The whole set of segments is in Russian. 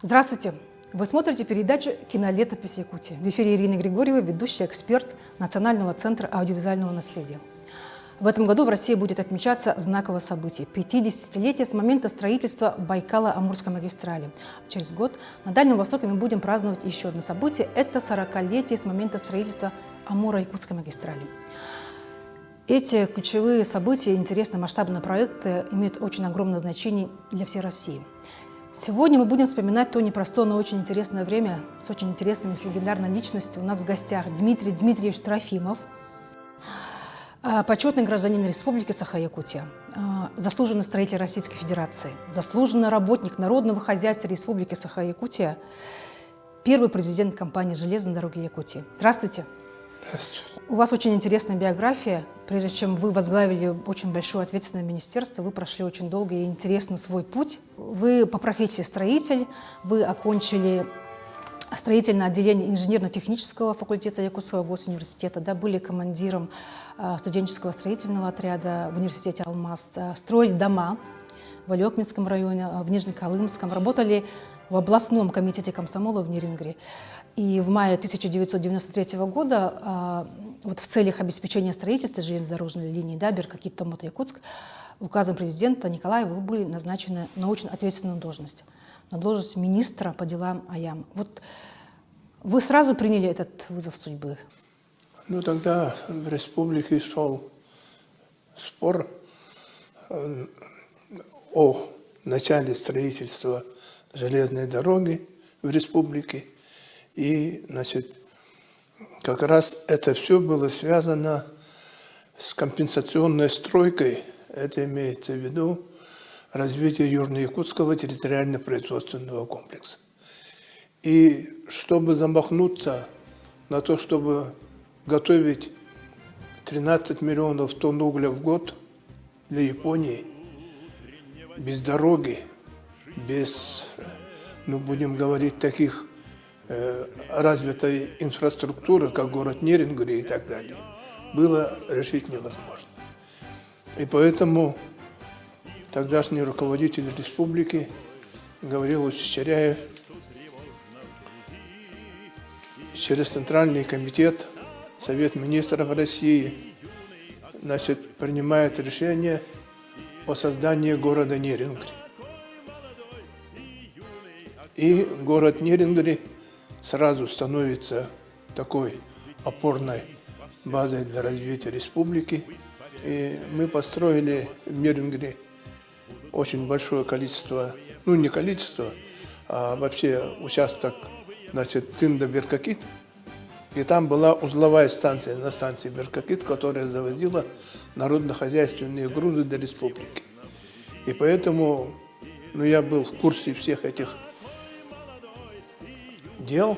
Здравствуйте! Вы смотрите передачу «Кинолетопись Якутии». В эфире Ирина Григорьева, ведущий эксперт Национального центра аудиовизуального наследия. В этом году в России будет отмечаться знаковое событие – 50-летие с момента строительства Байкало-Амурской магистрали. Через год на Дальнем Востоке мы будем праздновать еще одно событие – это 40-летие с момента строительства Амуро-Якутской магистрали. Эти ключевые события, интересные масштабные проекты имеют очень огромное значение для всей России. Сегодня мы будем вспоминать то непростое, но очень интересное время с очень интересными, с легендарной личностью. У нас в гостях Дмитрий Дмитриевич Трофимов, почетный гражданин Республики Саха-Якутия, заслуженный строитель Российской Федерации, заслуженный работник Народного хозяйства Республики Саха-Якутия, первый президент компании «Железные дороги Якутии». Здравствуйте. Здравствуйте. У вас очень интересная биография. Прежде чем вы возглавили очень большое ответственное министерство, вы прошли очень долгий и интересный свой путь. Вы по профессии строитель, вы окончили строительное отделение инженерно-технического факультета Якутского госуниверситета, да, были командиром студенческого строительного отряда в университете «Алмаз», строили дома в Алекминском районе, в Нижнеколымском, работали в областном комитете комсомола в Нерюнгри. И в мае 1993 года вот в целях обеспечения строительства железнодорожной линии, да, Беркакит-Томот-Якутск, указом президента Николаева вы были назначены на очень ответственную должность, на должность министра по делам АЯМ. Вот вы сразу приняли этот вызов судьбы? Ну, тогда в республике шел спор о начале строительства железной дороги в республике. И, значит, как раз это все было связано с компенсационной стройкой. Это имеется в виду развитие Южно-Якутского территориально-производственного комплекса. И чтобы замахнуться на то, чтобы готовить 13 миллионов тонн угля в год для Японии, без дороги, без, ну, будем говорить, таких развитой инфраструктуры, как город Нерюнгри и так далее, было решить невозможно. И поэтому тогдашний руководитель республики Гаврил Чичеряев через Центральный комитет, Совет министров России, значит, принимает решение о создании города Нерюнгри. И город Нерюнгри сразу становится такой опорной базой для развития республики. И мы построили в Нерюнгри очень большое количество, ну не количество, а вообще участок, значит, Тында-Беркакит. И там была узловая станция на станции Беркакит, которая завозила народно-хозяйственные грузы для республики. И поэтому, ну, я был в курсе всех этих дел,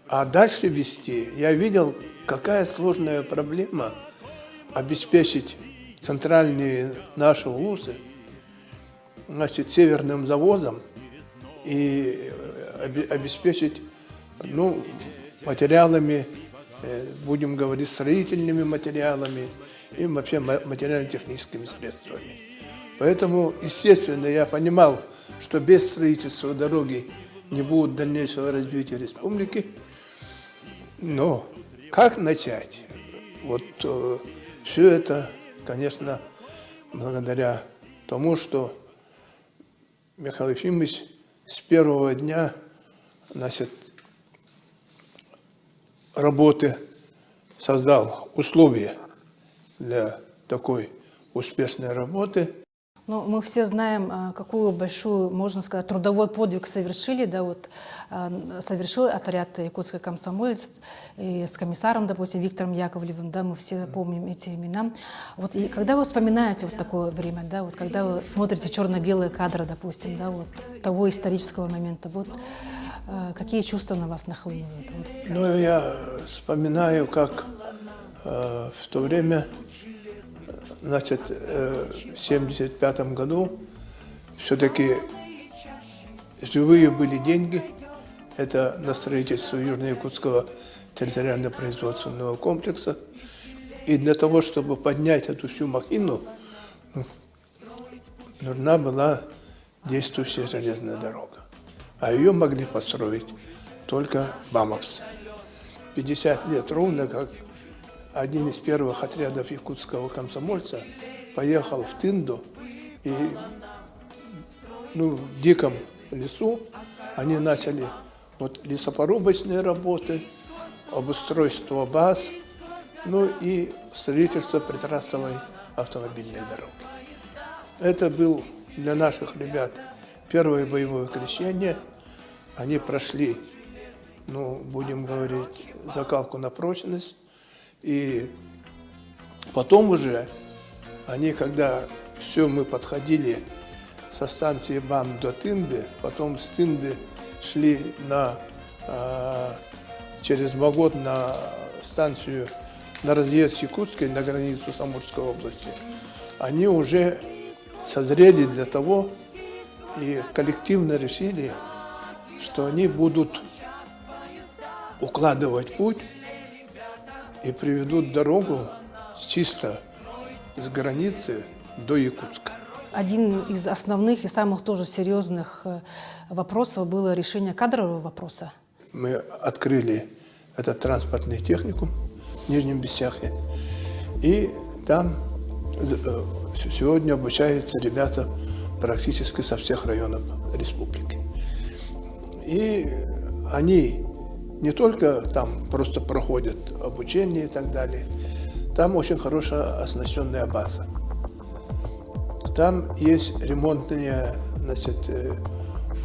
а дальше вести я видел, какая сложная проблема обеспечить центральные наши улусы, значит, северным завозом и обеспечить, ну, материалами, будем говорить, строительными материалами и вообще материально-техническими средствами. Поэтому, естественно, я понимал, что без строительства дороги не будет дальнейшего развития республики. Но как начать? Вот все это, конечно, благодаря тому, что Михаил Ефимович с первого дня, значит, работы создал условия для такой успешной работы. Ну, мы все знаем, какую большую, можно сказать, трудовой подвиг совершили, да, вот, совершил отряд якутской комсомолец и с комиссаром, допустим, Виктором Яковлевым, да, мы все помним эти имена. Вот, и когда вы вспоминаете вот такое время, да, вот, когда вы смотрите черно-белые кадры, допустим, да, вот, того исторического момента, вот, какие чувства на вас нахлынивают? Вот. Ну, я вспоминаю, как в то время, значит, в 1975 году все-таки живые были деньги. Это на строительство Южно-Якутского территориально-производственного комплекса. И для того, чтобы поднять эту всю махину, нужна была действующая железная дорога. а ее могли построить только бамовцы. 50 лет ровно, как один из первых отрядов якутского комсомольца поехал в Тынду, и в диком лесу они начали лесопорубочные работы, обустройство баз, и строительство притрассовой автомобильной дороги. Это был для наших ребят первое боевое крещение. Они прошли, будем говорить, закалку на прочность. И потом уже они, когда мы подходили со станции БАМ до Тынды, потом с Тынды шли через 2 года на станцию, на разъезд с Якутской, на границу Самурской области, они уже созрели для того и коллективно решили, что они будут укладывать путь и приведут дорогу чисто с границы до Якутска. Один из основных и самых тоже серьезных вопросов было решение кадрового вопроса. Мы открыли этот транспортный техникум в Нижнем Бесяхе, и там сегодня обучаются ребята практически со всех районов республики. И они не только там просто проходят обучение и так далее, там очень хорошая оснащенная база. Там есть ремонтные,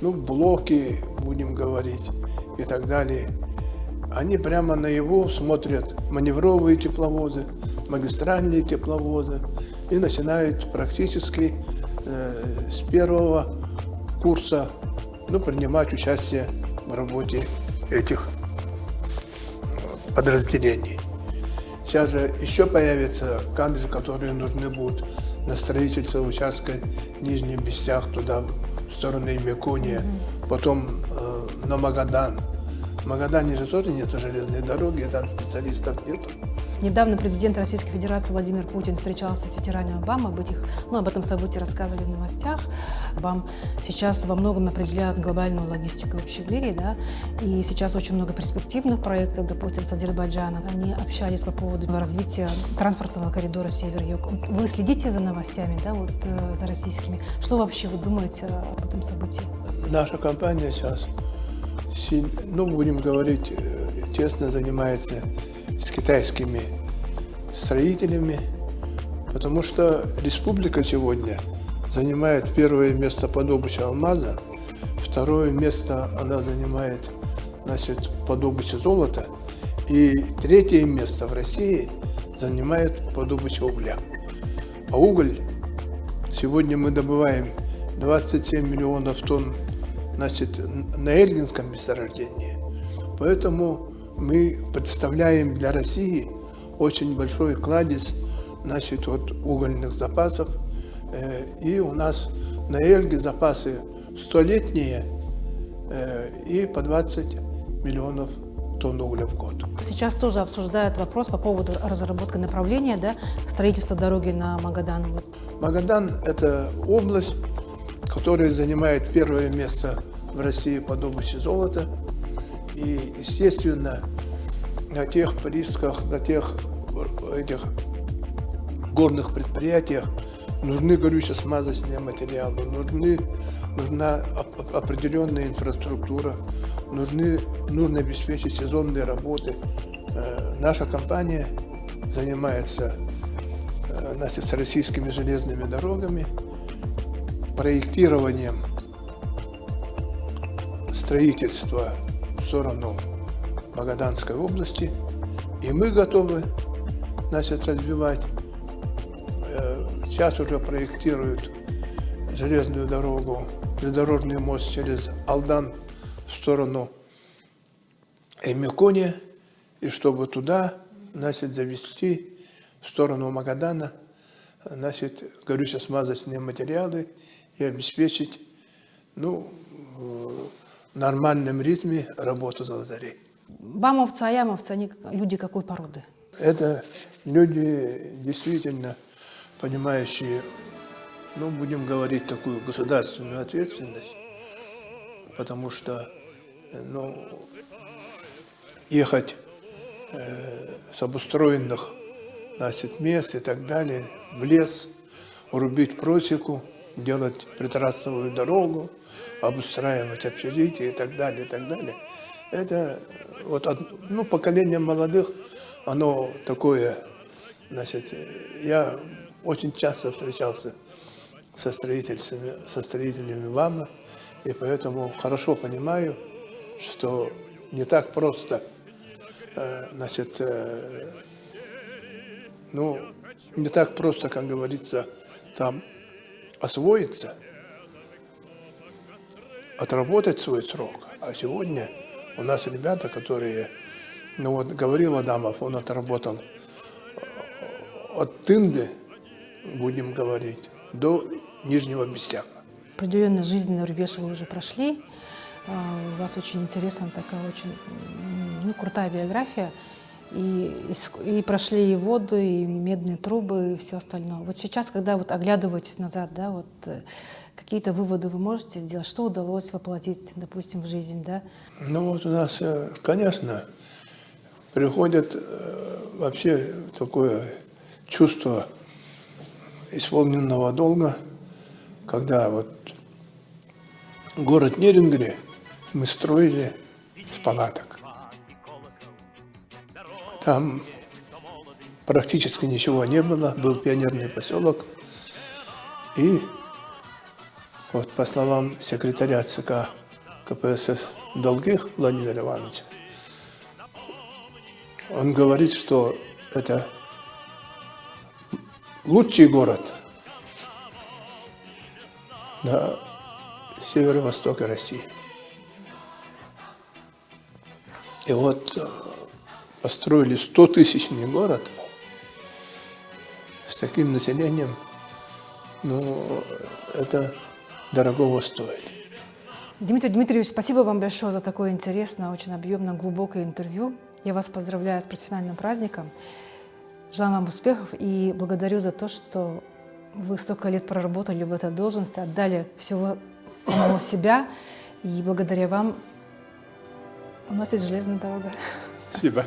блоки, будем говорить, и так далее. Они прямо наяву смотрят маневровые тепловозы, магистральные тепловозы и начинают практически с первого курса принимать участие в работе этих подразделений. Сейчас же еще появятся кадры, которые нужны будут на строительство участка Нижний Бесях, туда, в сторону Имякуния, потом на Магадан. В Магадане же тоже нет железной дороги, там специалистов нет. Недавно президент Российской Федерации Владимир Путин встречался с ветеранами БАМ. Об этом событии рассказывали в новостях. БАМ сейчас во многом определяют глобальную логистику вообще в мире, да, и сейчас очень много перспективных проектов, допустим, с Азербайджаном. Они общались по поводу развития транспортного коридора север-юг. Вы следите за новостями, да, за российскими? Что вообще вы думаете об этом событии? Наша компания сейчас, будем говорить, тесно занимается с китайскими строителями, потому что республика сегодня занимает первое место по добыче алмаза, второе место она занимает, по добыче золота, и третье место в России занимает по добыче угля. А уголь сегодня мы добываем 27 миллионов тонн, на Эльгинском месторождении, поэтому мы представляем для России очень большой кладезь угольных запасов. И у нас на Эльге запасы 100-летние и по 20 миллионов тонн угля в год. Сейчас тоже обсуждают вопрос по поводу разработки направления, да, строительства дороги на Магадан. Магадан – это область, которая занимает первое место в России по добыче золота. И, естественно, на тех приисках, на тех этих горных предприятиях нужны горюче-смазочные материалы, нужна определенная инфраструктура, нужно обеспечить сезонные работы. Наша компания занимается с российскими железными дорогами, проектированием строительства в сторону Магаданской области, и мы готовы развивать. Сейчас уже проектируют железную дорогу, придорожный мост через Алдан в сторону Эмякуния, и чтобы туда завести в сторону Магадана горюче-смазочные материалы и обеспечить в нормальном ритме работу золотарей. БАМовцы, аямовцы, они люди какой породы? Это люди действительно понимающие, будем говорить, такую государственную ответственность. потому что ехать с обустроенных, значит, мест и так далее в лес, рубить просеку, делать притрассовую дорогу, обустраивать общежитие и так далее, и так далее. Это вот поколение молодых, оно такое, значит, я очень часто встречался со строителями ВАМа, и поэтому хорошо понимаю, что не так просто, значит, не так просто, как говорится, там освоиться, отработать свой срок. А сегодня у нас ребята, которые, говорил Адамов, он отработал от Тынды, будем говорить, до Нижнего Бестяка. Определенный жизненный рубеж вы уже прошли. У вас очень интересная такая, очень крутая биография. И прошли и воду, и медные трубы, и все остальное. Вот сейчас, когда вот оглядываетесь назад, да, вот какие-то выводы вы можете сделать? Что удалось воплотить, допустим, в жизнь, да? У нас, конечно, приходит вообще такое чувство исполненного долга, когда вот город Нерюнгри мы строили с палаток. Там практически ничего не было, был пионерный поселок. И вот по словам секретаря ЦК КПСС Долгих Владимира Ивановича, он говорит, что это лучший город на северо-востоке России. И вот построили 100-тысячный город с таким населением, это дорогого стоит. Дмитрий Дмитриевич, спасибо вам большое за такое интересное, очень объемное, глубокое интервью. Я вас поздравляю с профессиональным праздником. Желаю вам успехов и благодарю за то, что вы столько лет проработали в этой должности, отдали всего самого себя, и благодаря вам у нас есть железная дорога. Спасибо.